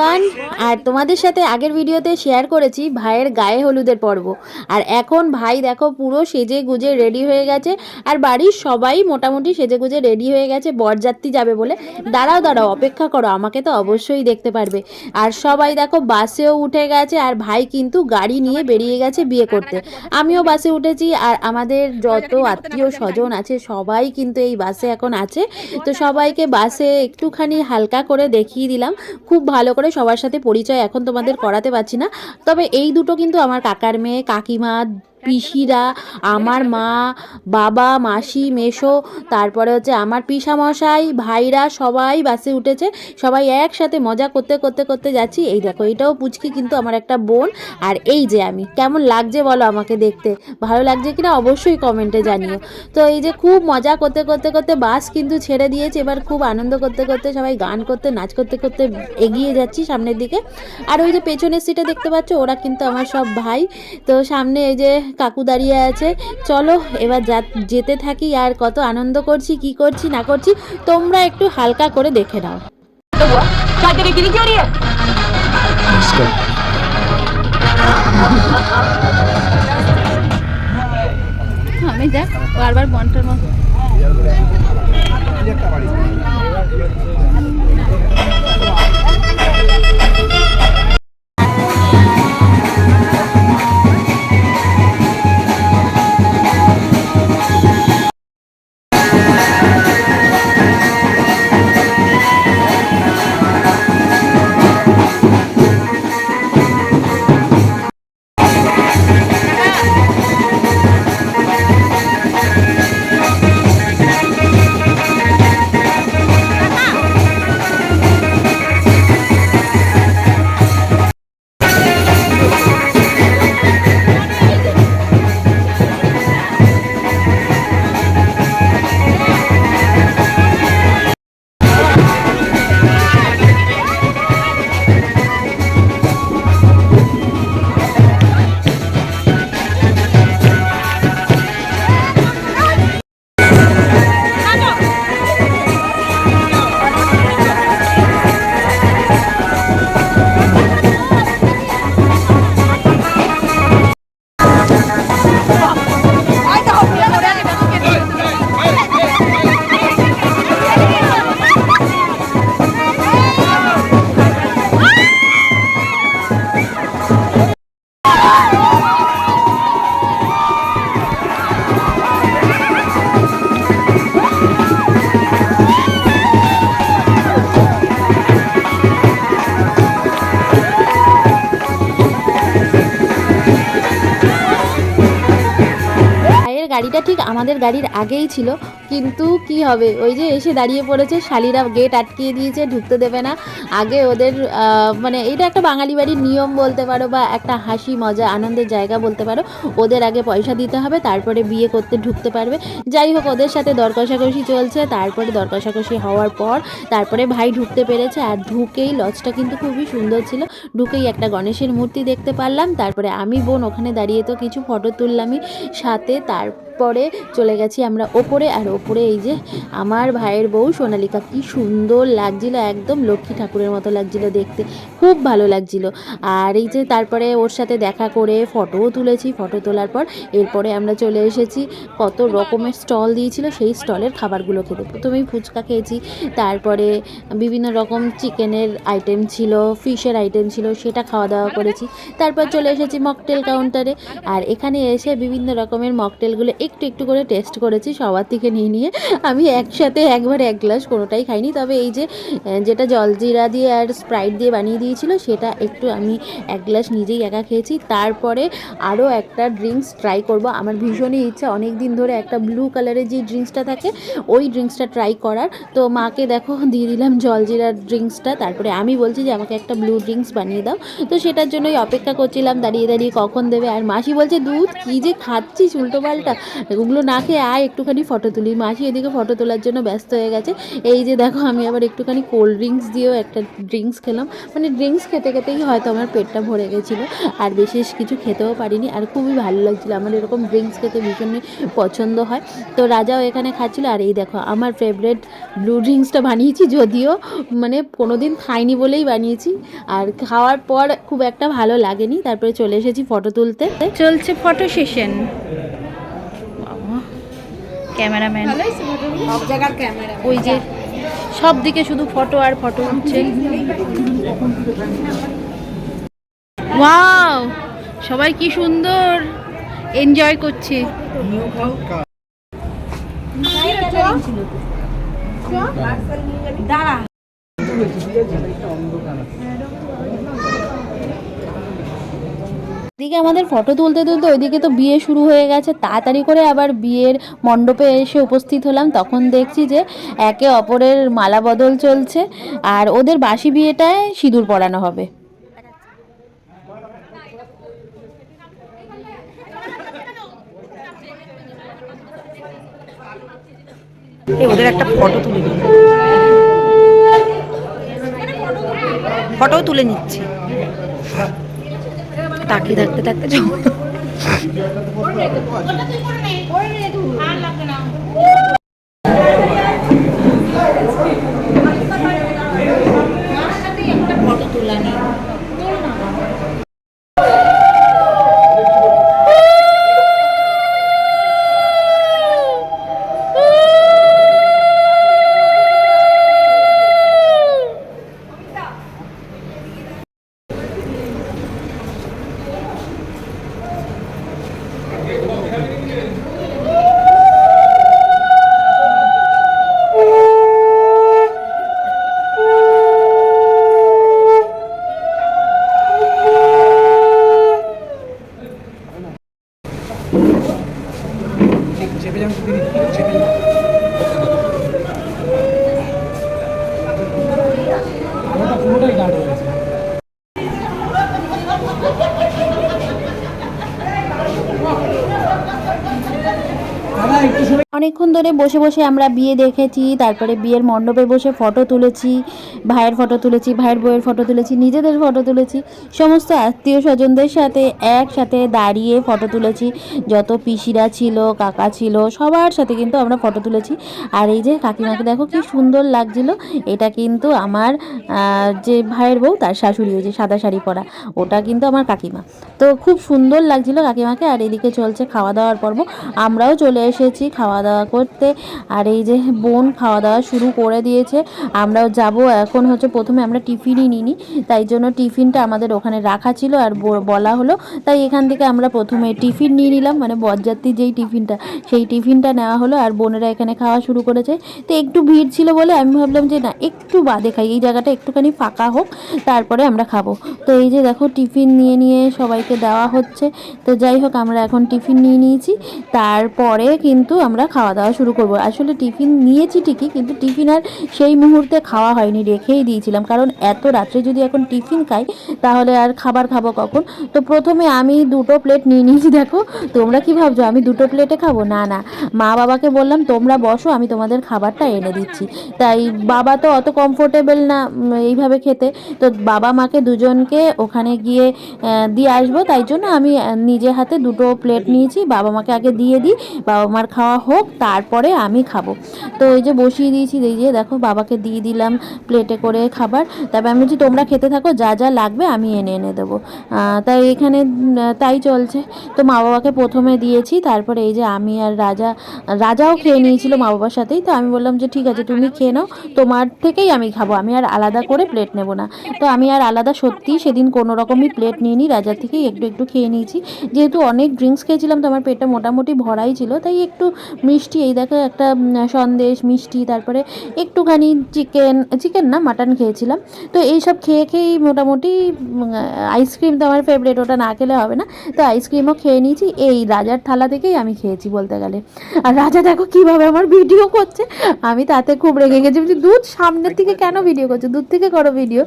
Everyone, আর তোমাদের সাথে আগের ভিডিওতে শেয়ার করেছি ভাইয়ের গায়ে হলুদের পর্ব। আর এখন ভাই দেখো পুরো সেজে গুজে রেডি হয়ে গেছে, আর বাড়ির সবাই মোটামুটি সেজে গুজে রেডি হয়ে গেছে বরযাত্রী যাবে বলে। দাঁড়াও দাঁড়াও, অপেক্ষা করো, আমাকে তো অবশ্যই দেখতে পারবে। আর সবাই দেখো বাসেও উঠে গেছে, আর ভাই কিন্তু গাড়ি নিয়ে বেরিয়ে গেছে বিয়ে করতে। আমিও বাসে উঠেছি, আর আমাদের যত আত্মীয় স্বজন আছে সবাই কিন্তু এই বাসে এখন আছে। তো সবাইকে বাসে একটুখানি হালকা করে দেখিয়ে দিলাম, খুব ভালো করে সবার সাথে পরিচয় এখন তোমাদের করাতে পারছি না। তবে এই দুটো কিন্তু আমার কাকার মেয়ে, কাকিমা, পিসিরা, আমার মা, বাবা, মাসি, মেসো, তারপরে হচ্ছে আমার পিসামশাই, ভাইরা সবাই বাসে উঠেছে। সবাই একসাথে মজা করতে করতে করতে যাচ্ছি। এই দেখো, এটাও পুচকি কিন্তু আমার একটা বোন। আর এই যে আমি, কেমন লাগছে বলো আমাকে দেখতে? ভালো লাগছে কিনা অবশ্যই কমেন্টে জানিও। তো এই যে খুব মজা করতে করতে করতে বাস কিন্তু ছেড়ে দিয়েছে। এবার খুব আনন্দ করতে করতে সবাই গান করতে নাচ করতে করতে এগিয়ে যাচ্ছি সামনের দিকে। আর ওই যে পেছনের সিটে দেখতে পাচ্ছ, ওরা কিন্তু আমার সব ভাই। তো সামনে এই যে কাকু দাঁড়িয়ে আছে। চলো এবার যেতে থাকি, আর কত আনন্দ করছি, কি করছি না করছি তোমরা একটু হালকা করে দেখে নাও। আমি দেখ বারবার বন্টার মতো গাড়িটা ঠিক আমাদের গাড়ির আগেই ছিল, কিন্তু কি হবে, ওই যে এসে দাঁড়িয়ে পড়েছে, শালিরা গেট আটকিয়ে দিয়েছে, ঢুকতে দেবে না। আগে ওদের মানে এটা একটা বাঙালি বাড়ির নিয়ম বলতে পারো, বা একটা হাসি মজা আনন্দের জায়গা বলতে পারো। ওদের আগে পয়সা দিতে হবে, তারপরে বিয়ে করতে ঢুকতে পারবে। যাই হোক, ওদের সাথে দর কষাকষি চলছে। তারপরে দর কষাকষি হওয়ার পর তারপরে ভাই ঢুকতে পেরেছে। আর ঢুকেই লজটা কিন্তু খুবই সুন্দর ছিল। ঢুকেই একটা গণেশের মূর্তি দেখতে পারলাম। তারপরে আমি বোন ওখানে দাঁড়িয়ে তো কিছু ফটো তুললামই সাথে। তারপরে চলে গেছি আমরা ওপরে। আর ওপরে এই যে আমার ভাইয়ের বউ সোনালিকা, কি সুন্দর লাগছিল, একদম লক্ষ্মী ঠাকুরের মতো লাগছিল দেখতে, খুব ভালো লাগছিল। আর এই যে তারপরে ওর সাথে দেখা করে ফটোও তুলেছি। ফটো তোলার পর এরপরে আমরা চলে এসেছি, কত রকমের স্টল দিয়েছিল সেই স্টলের খাবারগুলো খেতে। প্রথমেই ফুচকা খেয়েছি, তারপরে বিভিন্ন রকম চিকেনের আইটেম ছিল, ফিশের আইটেম ছিল, সেটা খাওয়া দাওয়া করেছি। তারপর চলে এসেছি মকটেল কাউন্টারে। আর এখানে এসে বিভিন্ন রকমের মকটেলগুলো একটু একটু করে টেস্ট করেছি সবার থেকে নিয়ে নিয়ে। আমি একসাথে একবার এক গ্লাস কোনোটাই খাইনি, তবে এই যে যেটা জলজিরা দিয়ে আর স্প্রাইট দিয়ে বানিয়ে দিয়েছিল সেটা একটু আমি এক গ্লাস নিজেই একা খেয়েছি। তারপরে আরও একটা ড্রিঙ্কস ট্রাই করব, আমার ভীষণই ইচ্ছা অনেক দিন ধরে একটা ব্লু কালারের যে ড্রিঙ্কসটা থাকে ওই ড্রিঙ্কসটা ট্রাই করার। তো মাকে দেখো দিয়ে দিলাম জলজিরার ড্রিঙ্কসটা। তারপরে আমি বলছি যে আমাকে একটা ব্লু ড্রিঙ্কস বানিয়ে দাও। তো সেটার জন্যই অপেক্ষা করছিলাম দাঁড়িয়ে দাঁড়িয়ে কখন দেবে। আর মাসি বলছে দুধ কী যে খাচ্ছিস উল্টো পাল্টা, ওগুলো না খেয়ে আয় একটুখানি ফটো তুলি। মাসি এদিকে ফটো তোলার জন্য ব্যস্ত হয়ে গেছে। এই যে দেখো আমি আবার একটুখানি কোল্ড ড্রিঙ্কস দিয়েও একটা ড্রিঙ্কস খেলাম, মানে ড্রিঙ্কস খেতে খেতেই হয়তো আমার পেটটা ভরে গেছিলো, আর বিশেষ কিছু খেতেও পারিনি, আর খুবই ভালো লাগছিলো। আমার এরকম ড্রিঙ্কস খেতে ভীষণই পছন্দ হয়। তো রাজাও এখানে খাচ্ছিলো। আর এই দেখো আমার ফেভারিট ব্লু ড্রিঙ্কসটা বানিয়েছি, যদিও মানে কোনো দিন খাইনি বলেই বানিয়েছি, আর খাওয়ার পর খুব একটা ভালো লাগেনি। তারপরে চলে এসেছি ফটো তুলতে। চলছে ফটো সেশন। ক্যামেরাম্যান সব জায়গার ক্যামেরা, ওই যে সব দিকে শুধু ফটো আর ফটো উঠছে। ওয়াও, সবাই কি সুন্দর এনজয় করছে। দাঁড়া, এদিকে আমাদের ফটো তুলতে তুলতে ওইদিকে তো বিয়ে শুরু হয়ে গেছে। তাড়াতাড়ি করে আবার বিয়ের মণ্ডপে এসে উপস্থিত হলাম। তখন দেখছি যে একে অপরের মালা বদল চলছে, আর ওদের বাসি বিয়েটায় সিঁদুর পরানো হবে। ওদের একটা ফটো তুলে নিই, ফটো তুলে নিচ্ছি। তাকিয়ে থাকতে থাকতে ফটো তোলা নেই। অনেকক্ষণ ধরে বসে বসে আমরা বিয়ে দেখেছি, তারপরে বিয়ের মণ্ডপে বসে ফটো তুলেছি, ভাইয়ের ফটো তুলেছি, ভাইয়ের বউয়ের ফটো তুলেছি, নিজেদের ফটো তুলেছি, সমস্ত আত্মীয় স্বজনদের সাথে একসাথে দাঁড়িয়ে ফটো তুলেছি। যত পিসিরা ছিল, কাকা ছিল, সবার সাথে কিন্তু আমরা ফটো তুলেছি। আর এই যে কাকিমাকে দেখো কি সুন্দর লাগছিল, এটা কিন্তু আমার যে ভাইয়ের বউ তার শাশুড়ি, ওই যে সাদা শাড়ি পরা, ওটা কিন্তু আমার কাকিমা। তো খুব সুন্দর লাগছিল কাকিমাকে। আর এদিকে চলছে খাওয়া দাওয়ার পর্ব, আমরাও চলে এসেছি খাওয়া দাওয়া করতে। আর এই যে বোন খাওয়া দাওয়া শুরু করে দিয়েছে, আমরাও যাব। এখন হচ্ছে প্রথমে আমরা টিফিনই নিইনি, তাই জন্য টিফিনটা আমাদের ওখানে রাখা ছিল আর বলা হলো, তাই এখান থেকে আমরা প্রথমে টিফিন নিয়ে নিলাম, মানে বরযাত্রীর যেই টিফিনটা সেই টিফিনটা নেওয়া হলো। আর বোনেরা এখানে খাওয়া শুরু করেছে। তো একটু ভিড় ছিল বলে আমি ভাবলাম যে না, একটু বাদে খাই, এই জায়গাটা একটুখানি ফাঁকা হোক, তারপরে আমরা খাবো। তো এই যে দেখো টিফিন নিয়ে নিয়ে সবাইকে দেওয়া হচ্ছে। তো যাই হোক, আমরা এখন টিফিন নিয়ে নিয়েছি, তারপরে কিন্তু আমরা খাওয়া দাওয়া শুরু করব। আসলে টিফিন নিয়েছি ঠিকই, কিন্তু টিফিন আর সেই মুহূর্তে খাওয়া হয়নি, রেখেই দিয়েছিলাম, কারণ এত রাত্রে যদি এখন টিফিন খাই তাহলে আর খাবার খাবো কখন। তো প্রথমে আমি 2টো প্লেট নিয়ে নিয়েছি। দেখো তোমরা কি ভাবছো আমি 2টো প্লেটে খাবো? না না, মা বাবাকে বললাম তোমরা বসো, আমি তোমাদের খাবারটা এনে দিচ্ছি। তাই বাবা তো অত কমফোর্টেবল না এইভাবে খেতে, তো বাবা মাকে দুজনকে ওখানে গিয়ে দিয়ে আসবো, তাই জন্য আমি নিজে হাতে 2টো প্লেট নিয়েছি। বাবা মাকে আগে দিয়ে দিই, বাবা মার খাওয়া হোক, তারপরে আমি খাবো। তো এই যে বসিয়ে দিয়েছি, এই যে দেখো বাবাকে দিয়ে দিলাম প্লেটে করে খাবার। তবে আমি বলছি তোমরা খেতে থাকো, যা যা লাগবে আমি এনে এনে দেবো। তাই এখানে তাই চলছে। তো মা বাবাকে প্রথমে দিয়েছি, তারপরে এই যে আমি আর রাজাও খেয়ে নিয়েছিল মা বাবার সাথেই। তো আমি বললাম যে ঠিক আছে তুমি খেয়ে নাও, তোমার থেকেই আমি খাবো, আমি আর আলাদা করে প্লেট নেব না। তো আমি আর আলাদা সত্যিই সেদিন কোনো রকমই প্লেট নিইনি, রাজার থেকেই একটু একটু খেয়ে নিয়েছি। যেহেতু অনেক ড্রিঙ্কস খেয়েছিলাম তো আমার পেটটা মোটামুটি ভরাই ছিল, তাই একটু মিষ্টি, এই দেখো একটা সন্দেশ, মিষ্টি, তারপরে একটুখানি চিকেন না মাটন খেয়েছিলাম। তো এইসব খেয়ে খেয়েই মোটামুটি আইসক্রিম তো আমার ফেভারিট, ওটা না খেলে হবে না, তো আইসক্রিমও খেয়ে নিয়েছি। এই রাজার থালা থেকেই আমি খেয়েছি বলতে গেলে। আর রাজা দেখো কীভাবে আমার ভিডিও করছে, আমি তাতে খুব রেগে গেছি, বলছি দুধ সামনের থেকে কেন ভিডিও করছো, দূর থেকে করো ভিডিও,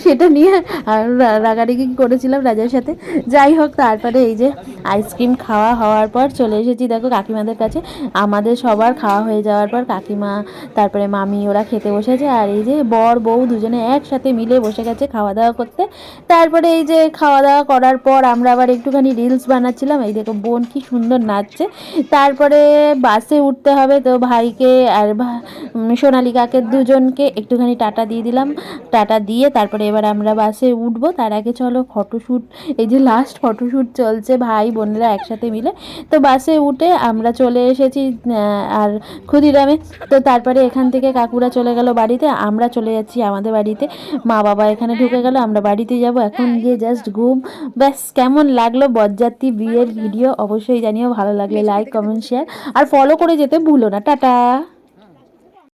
সেটা নিয়ে আর রাগারাগি করেছিলাম রাজার সাথে। যাই হোক, তারপরে এই যে আইসক্রিম খাওয়া হওয়ার পর চলে এসেছি দেখো কাকিমাদের কাছে। আমাদের সব সবার খাওয়া হয়ে যাওয়ার পর কাকিমা তারপরে মামি ওরা খেতে বসেছে, আর এই যে বর বউ দুজনে একসাথে মিলে বসে গেছে খাওয়া দাওয়া করতে। তারপরে এই যে খাওয়া দাওয়া করার পর আমরা আবার একটুখানি রিলস বানাচ্ছিলাম। এই দেখো বোন কি সুন্দর নাচছে। তারপরে বাসে উঠতে হবে, তো ভাইকে আর সোনালিকাকে দুজনকে একটুখানি টাটা দিয়ে দিলাম। টাটা দিয়ে তারপরে এবার আমরা বাসে উঠবো। তার আগে চলো ফটোশ্যুট, এই যে লাস্ট ফটোশ্যুট চলছে ভাই বোনেরা একসাথে মিলে। তো বাসে উঠে আমরা চলে এসেছি আর ক্ষুদিরামে। তো তারপরে এখান থেকে কাকুরা চলে গেল বাড়িতে, আমরা চলে যাচ্ছি আমাদের বাড়িতে। মা বাবা এখানে ঢুকে গেল, আমরা বাড়িতে যাব এখন গিয়ে জাস্ট ঘুম। ব্যাস, কেমন লাগলো বরযাত্রী বিয়ের ভিডিও অবশ্যই জানিও। ভালো লাগলে লাইক কমেন্ট শেয়ার আর ফলো করে যেতে ভুলো না। টাটা।